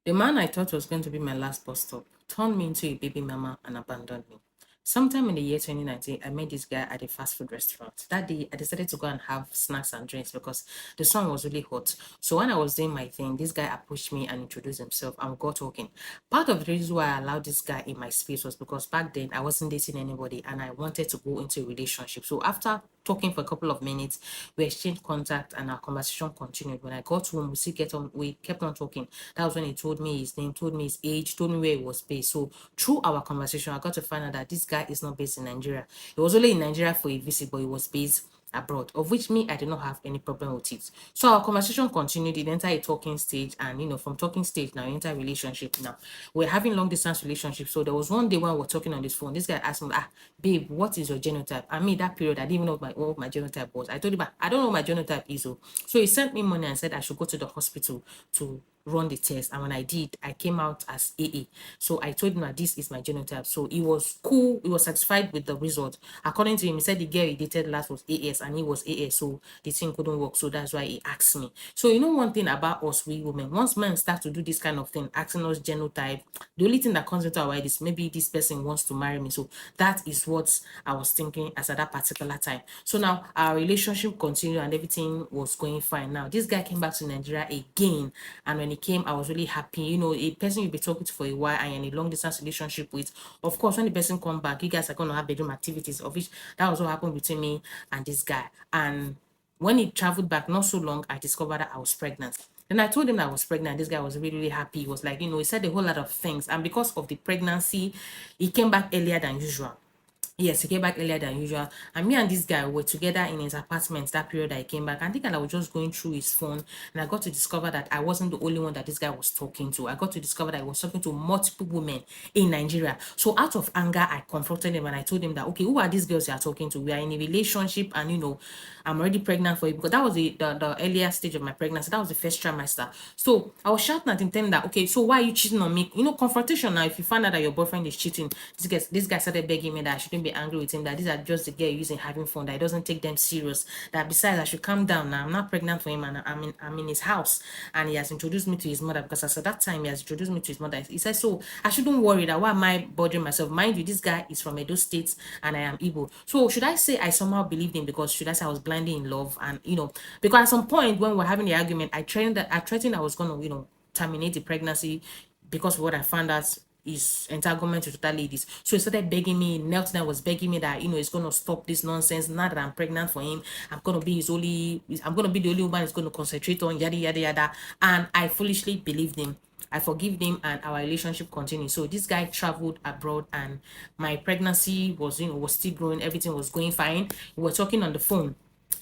The man I thought was going to be my last bus stop turned me into a baby mama and abandoned me. Sometime in the year 2019, I met this guy at a fast food restaurant. That day, I decided to go and have snacks and drinks because the sun was really hot. So when I was doing my thing, this guy approached me and introduced himself and we got talking. Part of the reason why I allowed this guy in my space was because back then I wasn't dating anybody and I wanted to go into a relationship. So after talking for a couple of minutes, we exchanged contact and our conversation continued. When I got home, we kept on talking. That was when he told me his name, told me his age, told me where he was based. So through our conversation, I got to find out that this guy is not based in Nigeria. He was only in Nigeria for a visit, but he was based abroad, of which me, I did not have any problem with it. So our conversation continued. It entered a talking stage, and from talking stage now, enter relationship now. We're having long distance relationship. So there was one day when we were talking on this phone, this guy asked me, babe, what is your genotype? I mean, that period, I didn't even know what my genotype was. I told him, I don't know what my genotype is. So he sent me money and said I should go to the hospital to run the test. And when I did, I came out as AA. So I told him that this is my genotype. So he was cool. He was satisfied with the result. According to him, he said the girl he dated last was AS and he was AS. So the thing couldn't work. So that's why he asked me. So you know one thing about us, we women, once men start to do this kind of thing, asking us genotype, the only thing that comes into our head is maybe this person wants to marry me. So that is what I was thinking as at that particular time. So now our relationship continued and everything was going fine. Now this guy came back to Nigeria again, and when he came, I was really happy. A person you've been talking to for a while and you're in a long distance relationship with, of course, when the person come back, you guys are gonna have bedroom activities, of which that was what happened between me and this guy. And when he traveled back, not so long, I discovered that I was pregnant. Then I told him that I was pregnant. This guy was really, really happy. He was like, he said a whole lot of things. And because of the pregnancy, he came back earlier than usual. Yes, he came back earlier than usual. And me and this guy were together in his apartment that period I came back. I think I was just going through his phone and I got to discover that I wasn't the only one that this guy was talking to. I got to discover that he was talking to multiple women in Nigeria. So out of anger, I confronted him and I told him that, okay, who are these girls you are talking to? We are in a relationship and, I'm already pregnant for you because that was the earlier stage of my pregnancy. That was the first trimester. So I was shouting at him, telling him that, okay, so why are you cheating on me? Confrontation now. If you find out that your boyfriend is cheating, this guy started begging me that I shouldn't be angry with him, that these are just the girl using having fun, that he doesn't take them serious, that besides I should calm down now. I'm not pregnant for him and I'm in his house and he has introduced me to his mother because as at that time he has introduced me to his mother. He said, so I shouldn't worry that why am I bothering myself? Mind you, this guy is from Edo State and I am Igbo. So should I say I somehow believed him because should I say I was blindly in love? And because at some point when we're having the argument, I threatened I was gonna, terminate the pregnancy because of what I found out is entanglement with other ladies. So he started begging me, knelt down, was begging me that he's gonna stop this nonsense. Now that I'm pregnant for him, I'm gonna be the only woman he's gonna concentrate on, yada yada yada. And I foolishly believed him. I forgive him and our relationship continued. So this guy traveled abroad and my pregnancy was still growing, everything was going fine. We were talking on the phone.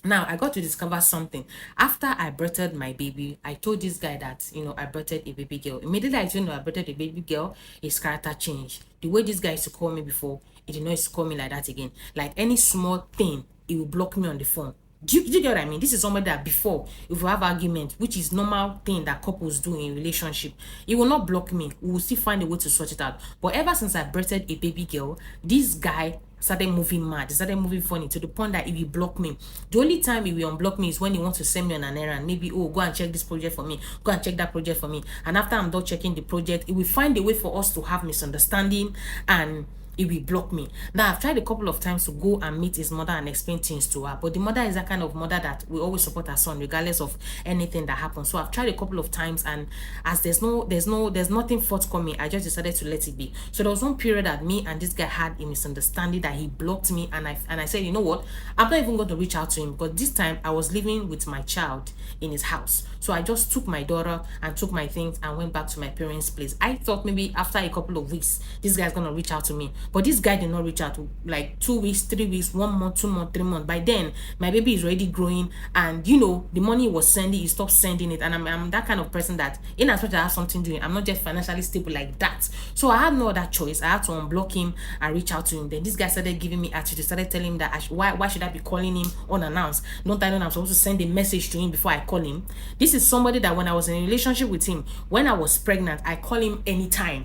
Now I got to discover something. After I birthed my baby, I told this guy that I birthed a baby girl. Immediately I told him I birthed a baby girl, his character changed. The way this guy used to call me before, he did not used to call me like that again. Like any small thing, he will block me on the phone. Do you get what I mean? This is somebody that before, if we have argument, which is normal thing that couples do in relationship, he will not block me. We will still find a way to sort it out. But ever since I birthed a baby girl, this guy started moving mad. He started moving funny to the point that if he block me, the only time he will unblock me is when he wants to send me on an errand. Maybe, oh, go and check this project for me, go and check that project for me. And after I'm done checking the project, he will find a way for us to have misunderstanding and he will block me. Now, I've tried a couple of times to go and meet his mother and explain things to her, but the mother is that kind of mother that will always support her son regardless of anything that happens. So I've tried a couple of times, and as there's nothing forthcoming, I just decided to let it be. So there was one period that me and this guy had a misunderstanding that he blocked me, and I said, you know what, I'm not even going to reach out to him because this time I was living with my child in his house. So I just took my daughter and took my things and went back to my parents' place. I thought maybe after a couple of weeks, this guy's gonna reach out to me. But this guy did not reach out. Like 2 weeks, 3 weeks, 1 month, 2 months, 3 months. By then, my baby is already growing, and the money he was sending, he stopped sending it. And I'm that kind of person that, in as much as I have something doing, I'm not just financially stable like that. So I had no other choice. I had to unblock him and reach out to him. Then this guy started giving me attitude, started telling him that why should I be calling him unannounced? Don't I know I'm supposed to send a message to him before I call him? This is somebody that when I was in a relationship with him, when I was pregnant, I call him anytime.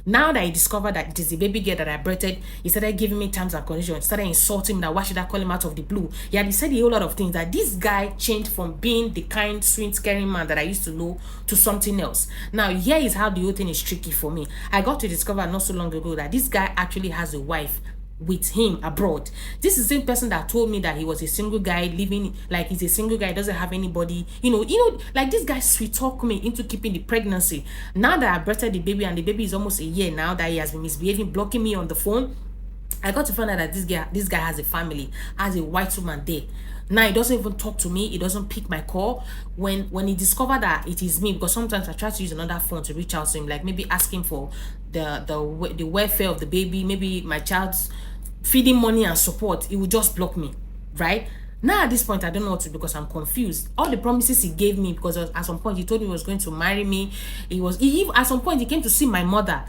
Now that he discovered that it is the baby girl that I birthed, he started giving me terms and conditions, started insulting me that why should I call him out of the blue. He said a whole lot of things, that this guy changed from being the kind, sweet, caring man that I used to know to something else. Now, here is how the whole thing is tricky for me. I got to discover not so long ago that this guy actually has a wife with him abroad. This is the same person that told me that he was a single guy living, like he's a single guy, doesn't have anybody, like this guy sweet talk me into keeping the pregnancy. Now that I birthed the baby and the baby is almost a year now that he has been misbehaving, blocking me on the phone, I got to find out that this guy has a family, has a white woman there. Now he doesn't even talk to me. He doesn't pick my call. When he discovered that it is me, because sometimes I try to use another phone to reach out to him, like maybe asking for the welfare of the baby, maybe my child's feeding money and support, he would just block me, right? Now at this point, I don't know what to do because I'm confused. All the promises he gave me, because at some point he told me he was going to marry me. At some point he came to see my mother.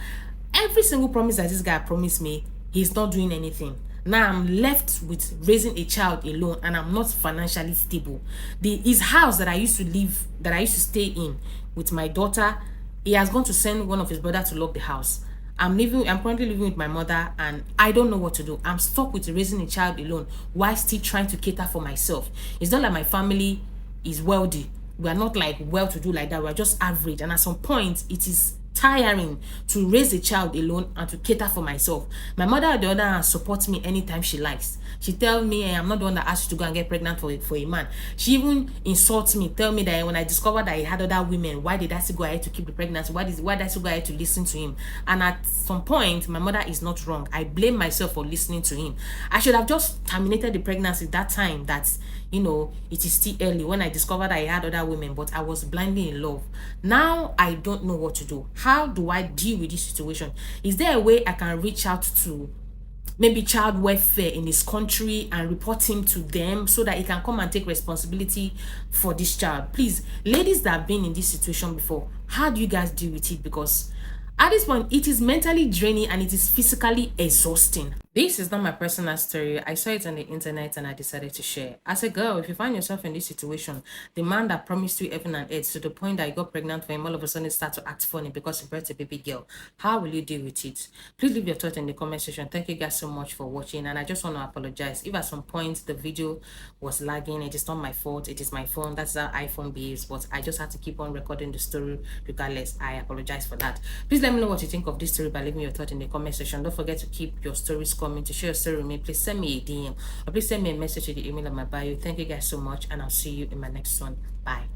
Every single promise that this guy promised me, he's not doing anything. Now I'm left with raising a child alone, and I'm not financially stable. His house that I used to stay in with my daughter, he has gone to send one of his brother to lock the house. I'm currently living with my mother, and I don't know what to do. I'm stuck with raising a child alone while still trying to cater for myself. It's not like my family is wealthy. We are not like well to do like that. We're just average. And at some point, it is tiring to raise a child alone and to cater for myself. My mother, on the other hand, supports me anytime she likes. She tells me, hey, I'm not the one that asked you to go and get pregnant for a man. She even insults me, tell me that when I discovered that he had other women, why did I still go ahead to keep the pregnancy? Why did I still go ahead to listen to him? And at some point, my mother is not wrong. I blame myself for listening to him. I should have just terminated the pregnancy that time, that it is still early, when I discovered I had other women, but I was blindly in love. Now I don't know what to do. How do I deal with this situation? Is there a way I can reach out to maybe child welfare in his country and report him to them so that he can come and take responsibility for this child? Please, ladies that have been in this situation before, how do you guys deal with it? Because at this point, it is mentally draining and it is physically exhausting. This is not my personal story. I saw it on the internet and I decided to share. As a girl, if you find yourself in this situation, the man that promised you heaven and earth to the point that you got pregnant for him, all of a sudden start to act funny because he birthed a baby girl, how will you deal with it? Please leave your thoughts in the comment section. Thank you guys so much for watching, and I just want to apologize if at some point the video was lagging. It is not my fault. It is my phone. That's how iPhone behaves, but I just had to keep on recording the story regardless. I apologize for that. Please let me know what you think of this story by leaving your thought in the comment section. Don't forget to keep your stories coming. To share your story with me, please send me a DM or please send me a message to the email of my bio. Thank you guys so much, and I'll see you in my next one. Bye.